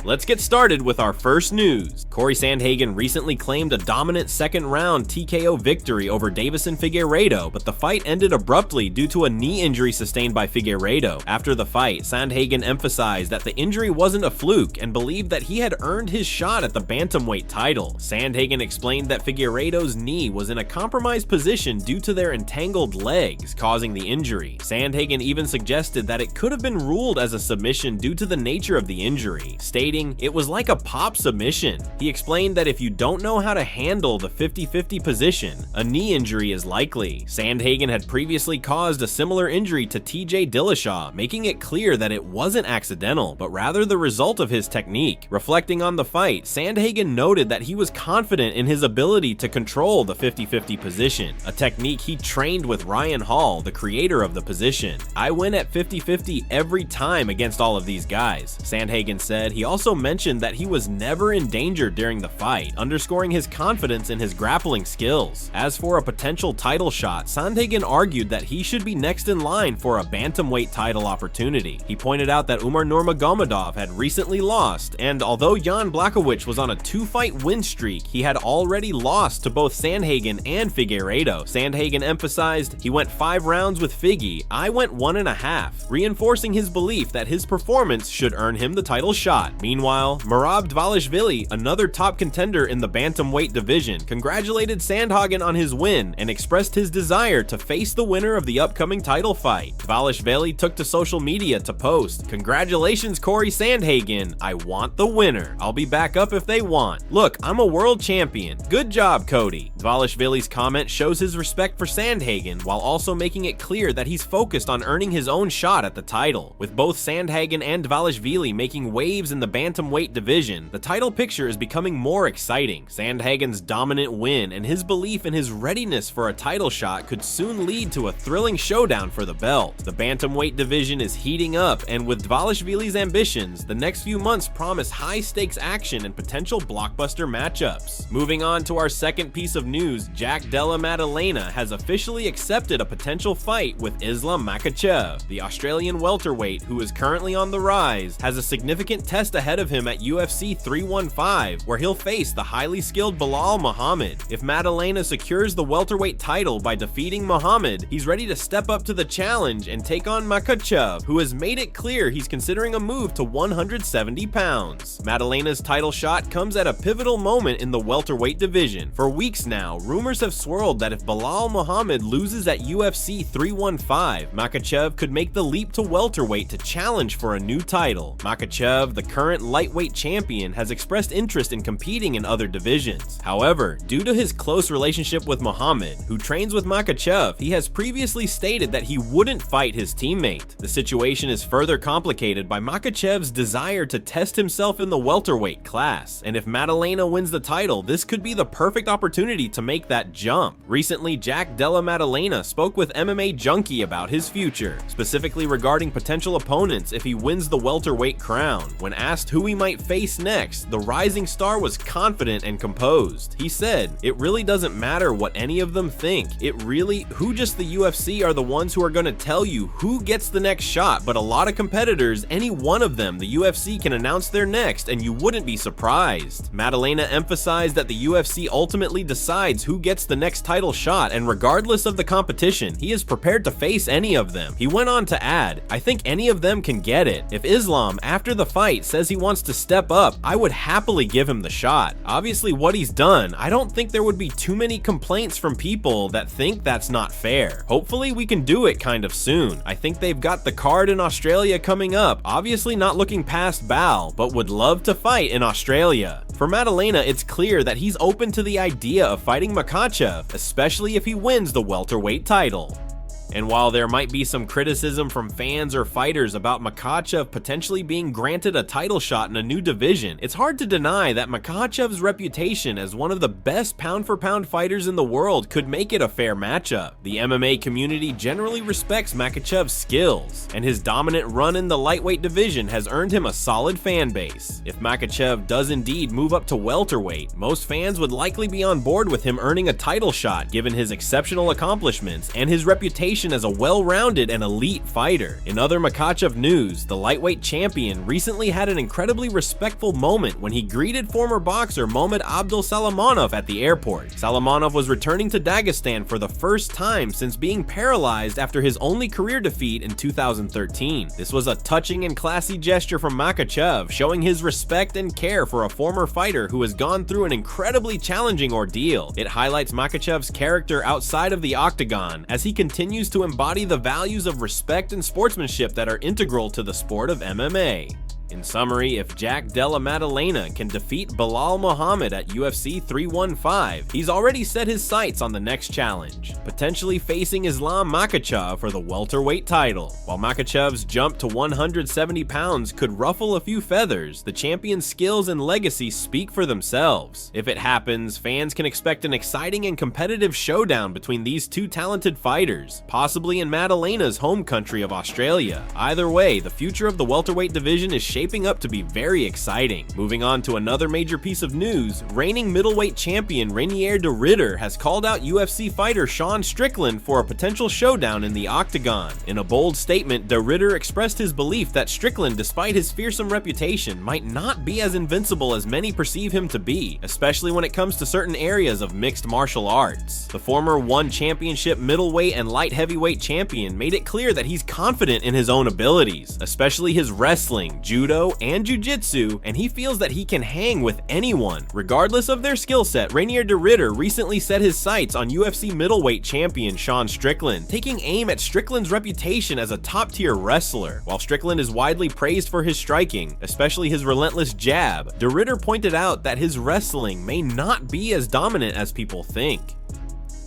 Let's get started with our first news. Cory Sandhagen recently claimed a dominant second-round TKO victory over Deiveson Figueiredo, but the fight ended abruptly due to a knee injury sustained by Figueiredo. After the fight, Sandhagen emphasized that the injury wasn't a fluke and believed that he had earned his shot at the bantamweight title. Sandhagen explained that Figueiredo's knee was in a compromised position due to their entangled legs, causing the injury. Sandhagen even suggested that it could have been ruled as a submission due to the nature of the injury, stating, "It was like a pop submission." He explained that if you don't know how to handle the 50-50 position, a knee injury is likely. Sandhagen had previously caused a similar injury to TJ Dillashaw, making it clear that it wasn't accidental, but rather the result of his technique. Reflecting on the fight, Sandhagen noted that he was confident in his ability to control the 50-50 position, a technique he trained with Ryan Hall, the creator of the position. "I win at 50-50 every time against all of these guys," Sandhagen said. He also mentioned that he was never in danger during the fight, underscoring his confidence in his grappling skills. As for a potential title shot, Sandhagen argued that he should be next in line for a bantamweight title opportunity. He pointed out that Umar Nurmagomedov had recently lost, and although Jan Blachowicz was on a 2-fight win streak, he had already lost to both Sandhagen and Figueiredo. Sandhagen emphasized, "He went 5 rounds with Figgy, I went 1.5, reinforcing his belief that his performance should earn him the title shot. Meanwhile, Merab Dvalishvili, another top contender in the bantamweight division, congratulated Sandhagen on his win and expressed his desire to face the winner of the upcoming title fight. Dvalishvili took to social media to post, "Congratulations Cory Sandhagen, I want the winner. I'll be back up if they want. Look, I'm a world champion. Good job, Cody." Dvalishvili's comment shows his respect for Sandhagen while also making it clear that he's focused on earning his own shot at the title. With both Sandhagen and Dvalishvili making waves in the bantamweight division, the title picture is becoming more exciting. Sandhagen's dominant win and his belief in his readiness for a title shot could soon lead to a thrilling showdown for the belt. The bantamweight division is heating up, and with Dvalishvili's ambitions, the next few months promise high-stakes action and potential blockbuster matchups. Moving on to our second piece of news, Della Maddalena has officially accepted a potential fight with Islam Makhachev. The Australian welterweight, who is currently on the rise, has a significant test ahead of him at UFC 315, where he'll face the highly skilled Belal Muhammad. If Maddalena secures the welterweight title by defeating Muhammad, he's ready to step up to the challenge and take on Makhachev, who has made it clear he's considering a move to 170 pounds. Maddalena's title shot comes at a pivotal moment in the welterweight division. For weeks now, rumors have swirled that if Belal Muhammad loses at UFC 315, Makhachev could make the leap to welterweight to challenge for a new title. Makhachev, the current lightweight champion, has expressed interest in competing in other divisions. However, due to his close relationship with Muhammad, who trains with Makhachev, he has previously stated that he wouldn't fight his teammate. The situation is further complicated by Makhachev's desire to test himself in the welterweight class, and if Maddalena wins the title, this could be the perfect opportunity to make that jump. Recently, Della Maddalena spoke with MMA Junkie about his future, specifically regarding potential opponents if he wins the welterweight crown. When asked who he might face next, the rising star was confident and composed. He said, "It really doesn't matter what any of them think. Who just the UFC are the ones who are going to tell you who gets the next shot, but a lot of competitors, any one of them, the UFC can announce their next and you wouldn't be surprised." Maddalena emphasized that the UFC ultimately decides who gets the next title shot, and regardless of the competition, he is prepared to face any of them. He went on to add, "I think any of them can get it. If Islam, after the fight, says he wants to step up, I would happily give him the shot. Obviously what he's done, I don't think there would be too many complaints from people that think that's not fair. Hopefully we can do it kind of soon. I think they've got the card in Australia coming up, obviously not looking past Bal, but would love to fight in Australia." For Maddalena, it's clear that he's open to the idea of fighting Makhachev, especially if he wins the welterweight title. And while there might be some criticism from fans or fighters about Makhachev potentially being granted a title shot in a new division, it's hard to deny that Makhachev's reputation as one of the best pound-for-pound fighters in the world could make it a fair matchup. The MMA community generally respects Makhachev's skills, and his dominant run in the lightweight division has earned him a solid fan base. If Makhachev does indeed move up to welterweight, most fans would likely be on board with him earning a title shot given his exceptional accomplishments and his reputation reputation as a well-rounded and elite fighter. In other Makhachev news, the lightweight champion recently had an incredibly respectful moment when he greeted former boxer Mohamed Abdul Salamanov at the airport. Salamanov was returning to Dagestan for the first time since being paralyzed after his only career defeat in 2013. This was a touching and classy gesture from Makhachev, showing his respect and care for a former fighter who has gone through an incredibly challenging ordeal. It highlights Makhachev's character outside of the octagon as he continues to embody the values of respect and sportsmanship that are integral to the sport of MMA. In summary, if Jack Della Maddalena can defeat Belal Muhammad at UFC 315, he's already set his sights on the next challenge, potentially facing Islam Makhachev for the welterweight title. While Makhachev's jump to 170 pounds could ruffle a few feathers, the champion's skills and legacy speak for themselves. If it happens, fans can expect an exciting and competitive showdown between these two talented fighters, possibly in Maddalena's home country of Australia. Either way, the future of the welterweight division is shaping up to be very exciting. Moving on to another major piece of news, reigning middleweight champion Reinier de Ridder has called out UFC fighter Sean Strickland for a potential showdown in the octagon. In a bold statement, de Ridder expressed his belief that Strickland, despite his fearsome reputation, might not be as invincible as many perceive him to be, especially when it comes to certain areas of mixed martial arts. The former one championship middleweight and light heavyweight champion made it clear that he's confident in his own abilities, especially his wrestling, judo, and jiu-jitsu, and he feels that he can hang with anyone, regardless of their skill set. Reinier de Ridder recently set his sights on UFC middleweight champion Sean Strickland, taking aim at Strickland's reputation as a top-tier wrestler. While Strickland is widely praised for his striking, especially his relentless jab, de Ridder pointed out that his wrestling may not be as dominant as people think.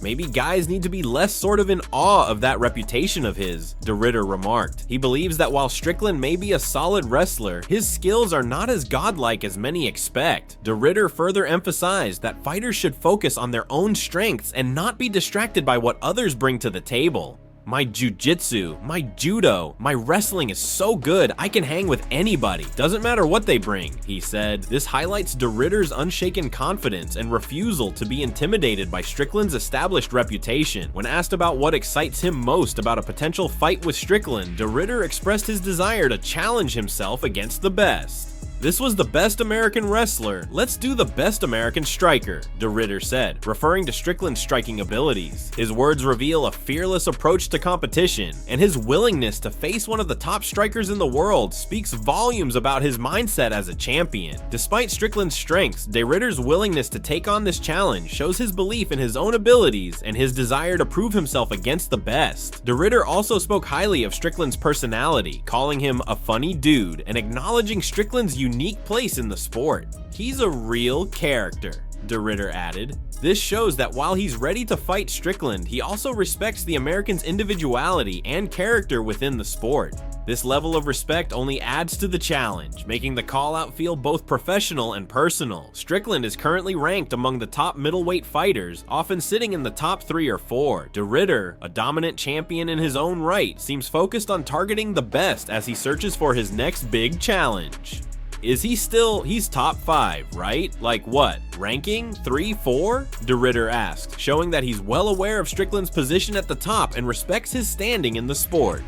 Maybe guys need to be less sort of in awe of that reputation of his, de Ridder remarked. He believes that while Strickland may be a solid wrestler, his skills are not as godlike as many expect. De Ridder further emphasized that fighters should focus on their own strengths and not be distracted by what others bring to the table. My jiu-jitsu, my judo, my wrestling is so good I can hang with anybody. Doesn't matter what they bring, he said. This highlights de Ridder's unshaken confidence and refusal to be intimidated by Strickland's established reputation. When asked about what excites him most about a potential fight with Strickland, de Ridder expressed his desire to challenge himself against the best. This was the best American wrestler, let's do the best American striker, de Ridder said, referring to Strickland's striking abilities. His words reveal a fearless approach to competition, and his willingness to face one of the top strikers in the world speaks volumes about his mindset as a champion. Despite Strickland's strengths, de Ridder's willingness to take on this challenge shows his belief in his own abilities and his desire to prove himself against the best. De Ridder also spoke highly of Strickland's personality, calling him a funny dude and acknowledging Strickland's unique place in the sport. He's a real character, de Ridder added. This shows that while he's ready to fight Strickland, he also respects the American's individuality and character within the sport. This level of respect only adds to the challenge, making the call-out feel both professional and personal. Strickland is currently ranked among the top middleweight fighters, often sitting in the top 3 or 4. De Ridder, a dominant champion in his own right, seems focused on targeting the best as he searches for his next big challenge. Is he still, he's top 5, right? Like what, ranking 3, 4? De Ridder asked, showing that he's well aware of Strickland's position at the top and respects his standing in the sport.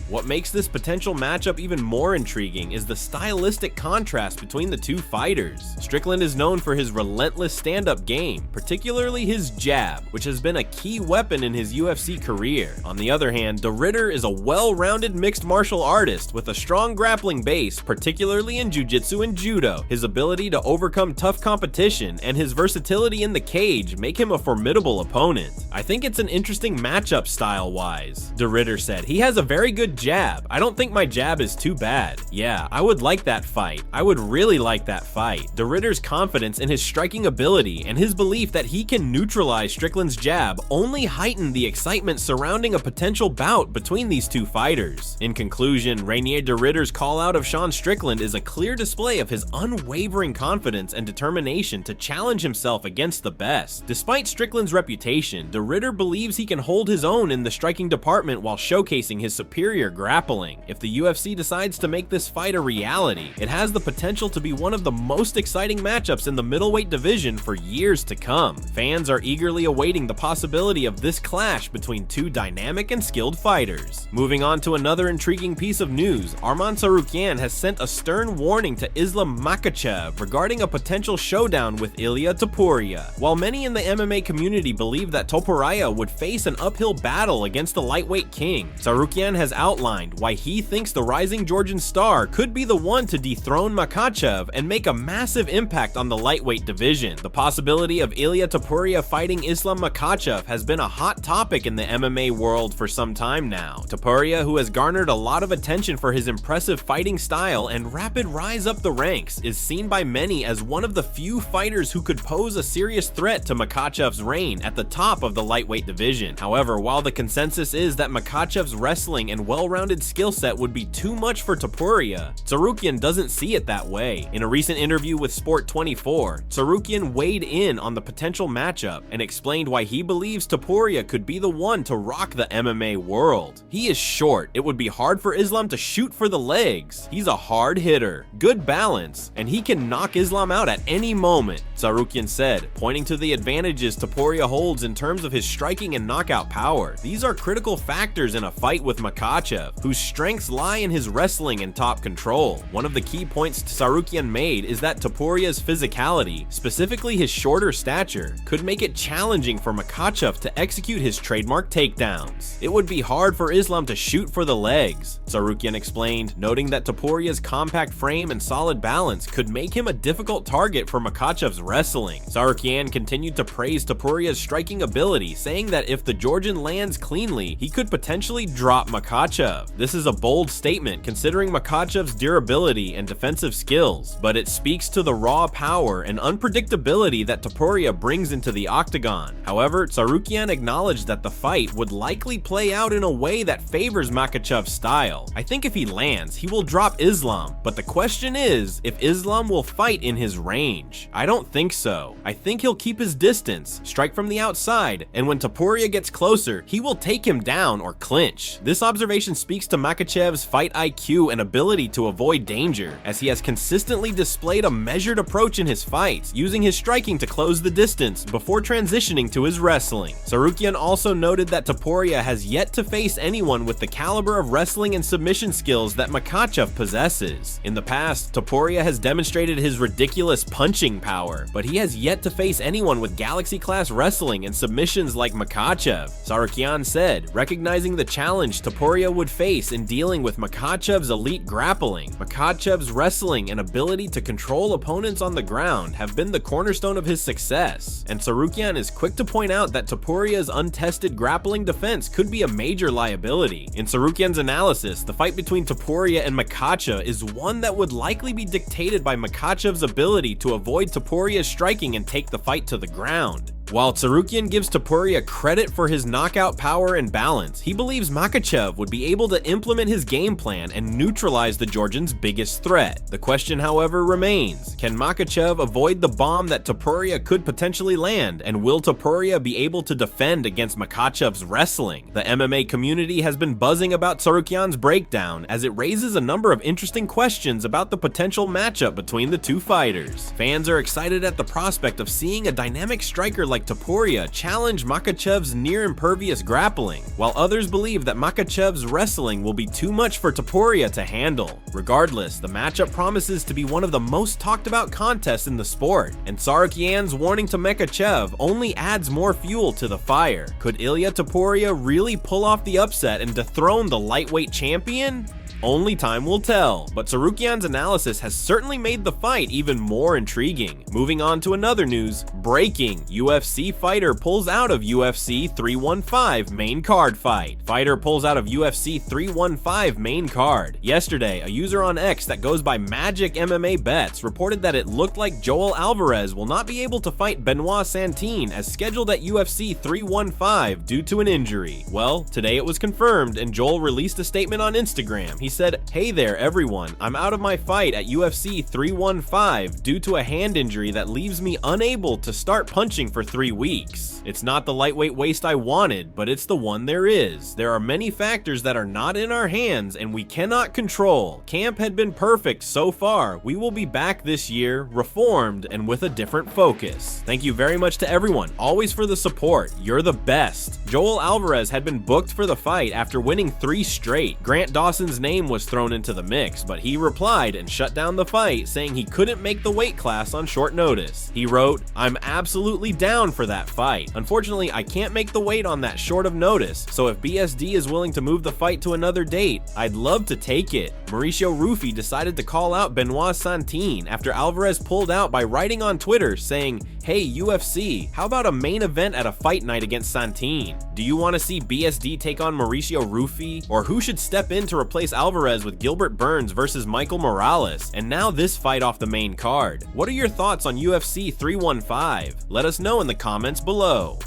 What makes this potential matchup even more intriguing is the stylistic contrast between the two fighters. Strickland is known for his relentless stand-up game, particularly his jab, which has been a key weapon in his UFC career. On the other hand, de Ridder is a well-rounded mixed martial artist with a strong grappling base, particularly in jiu-jitsu and judo. His ability to overcome tough competition and his versatility in the cage make him a formidable opponent. I think it's an interesting matchup style-wise, de Ridder said. He has a very good jab. I don't think my jab is too bad. Yeah, I would like that fight. I would really like that fight. De Ridder's confidence in his striking ability and his belief that he can neutralize Strickland's jab only heightened the excitement surrounding a potential bout between these two fighters. In conclusion, Reinier de Ridder's call out of Sean Strickland is a clear display of his unwavering confidence and determination to challenge himself against the best. Despite Strickland's reputation, de Ridder believes he can hold his own in the striking department while showcasing his superior superior grappling. If the UFC decides to make this fight a reality, it has the potential to be one of the most exciting matchups in the middleweight division for years to come. Fans are eagerly awaiting the possibility of this clash between two dynamic and skilled fighters. Moving on to another intriguing piece of news, Arman Tsarukyan has sent a stern warning to Islam Makhachev regarding a potential showdown with Ilia Topuria. While many in the MMA community believe that Topuria would face an uphill battle against the lightweight king, Tsarukyan has outlined why he thinks the rising Georgian star could be the one to dethrone Makhachev and make a massive impact on the lightweight division. The possibility of Ilia Topuria fighting Islam Makhachev has been a hot topic in the MMA world for some time now. Topuria, who has garnered a lot of attention for his impressive fighting style and rapid rise up the ranks, is seen by many as one of the few fighters who could pose a serious threat to Makhachev's reign at the top of the lightweight division. However, while the consensus is that Makhachev's wrestling and well-rounded skill set would be too much for Topuria, Tsarukyan doesn't see it that way. In a recent interview with Sport24, Tsarukyan weighed in on the potential matchup and explained why he believes Topuria could be the one to rock the MMA world. He is short, it would be hard for Islam to shoot for the legs. He's a hard hitter, good balance, and he can knock Islam out at any moment, Tsarukyan said, pointing to the advantages Topuria holds in terms of his striking and knockout power. These are critical factors in a fight with Makhachev, whose strengths lie in his wrestling and top control. One of the key points Tsarukyan made is that Topuria's physicality, specifically his shorter stature, could make it challenging for Makhachev to execute his trademark takedowns. It would be hard for Islam to shoot for the legs, Tsarukyan explained, noting that Topuria's compact frame and solid balance could make him a difficult target for Makhachev's wrestling. Tsarukyan continued to praise Topuria's striking ability, saying that if the Georgian lands cleanly, he could potentially drop Makhachev. This is a bold statement considering Makhachev's durability and defensive skills, but it speaks to the raw power and unpredictability that Topuria brings into the octagon. However, Tsarukyan acknowledged that the fight would likely play out in a way that favors Makhachev's style. I think if he lands, he will drop Islam, but the question is if Islam will fight in his range. I don't think so. I think he'll keep his distance, strike from the outside, and when Topuria gets closer, he will take him down or clinch. This observation speaks to Makhachev's fight IQ and ability to avoid danger, as he has consistently displayed a measured approach in his fights, using his striking to close the distance before transitioning to his wrestling. Tsarukyan also noted that Topuria has yet to face anyone with the caliber of wrestling and submission skills that Makhachev possesses. In the past, Topuria has demonstrated his ridiculous punching power, but he has yet to face anyone with galaxy-class wrestling and submissions like Makhachev, Tsarukyan said, recognizing the challenge Topuria would face in dealing with Makhachev's elite grappling. Makhachev's wrestling and ability to control opponents on the ground have been the cornerstone of his success, and Tsarukyan is quick to point out that Topuria's untested grappling defense could be a major liability. In Tsarukyan's analysis, the fight between Topuria and Makhachev is one that would likely be dictated by Makhachev's ability to avoid Topuria's striking and take the fight to the ground. While Tsarukyan gives Topuria credit for his knockout power and balance, he believes Makhachev would be able to implement his game plan and neutralize the Georgian's biggest threat. The question, however, remains, can Makhachev avoid the bomb that Topuria could potentially land, and will Topuria be able to defend against Makhachev's wrestling? The MMA community has been buzzing about Tsarukyan's breakdown, as it raises a number of interesting questions about the potential matchup between the two fighters. Fans are excited at the prospect of seeing a dynamic striker like Topuria challenge Makhachev's near-impervious grappling, while others believe that Makhachev's wrestling will be too much for Topuria to handle. Regardless, the matchup promises to be one of the most talked about contests in the sport, and Tsarukyan's warning to Makhachev only adds more fuel to the fire. Could Ilia Topuria really pull off the upset and dethrone the lightweight champion? Only time will tell, but Tsarukyan's analysis has certainly made the fight even more intriguing. Moving on to another news, breaking, UFC fighter pulls out of UFC 315 main card fight. Fighter pulls out of UFC 315 main card. Yesterday, a user on X that goes by Magic MMA Bets reported that it looked like Joel Alvarez will not be able to fight Benoit Santine as scheduled at UFC 315 due to an injury. Well, today it was confirmed and Joel released a statement on Instagram. He said, "Hey there everyone, I'm out of my fight at UFC 315 due to a hand injury that leaves me unable to start punching for 3 weeks. It's not the lightweight waist I wanted, but it's the one there is. There are many factors that are not in our hands and we cannot control. Camp had been perfect so far. We will be back this year, reformed and with a different focus. Thank you very much to everyone, always for the support. You're the best." Joel Alvarez had been booked for the fight after winning 3 straight. Grant Dawson's name was thrown into the mix, but he replied and shut down the fight, saying he couldn't make the weight class on short notice. He wrote, "I'm absolutely down for that fight. Unfortunately, I can't make the weight on that short of notice, so if BSD is willing to move the fight to another date, I'd love to take it." Mauricio Rufy decided to call out Benoit Santine after Alvarez pulled out by writing on Twitter saying, "Hey UFC, how about a main event at a fight night against Santine? Do you want to see BSD take on Mauricio Rufy? Or who should step in to replace Alvarez with Gilbert Burns versus Michael Morales? And now this fight off the main card. What are your thoughts on UFC 315? Let us know in the comments below.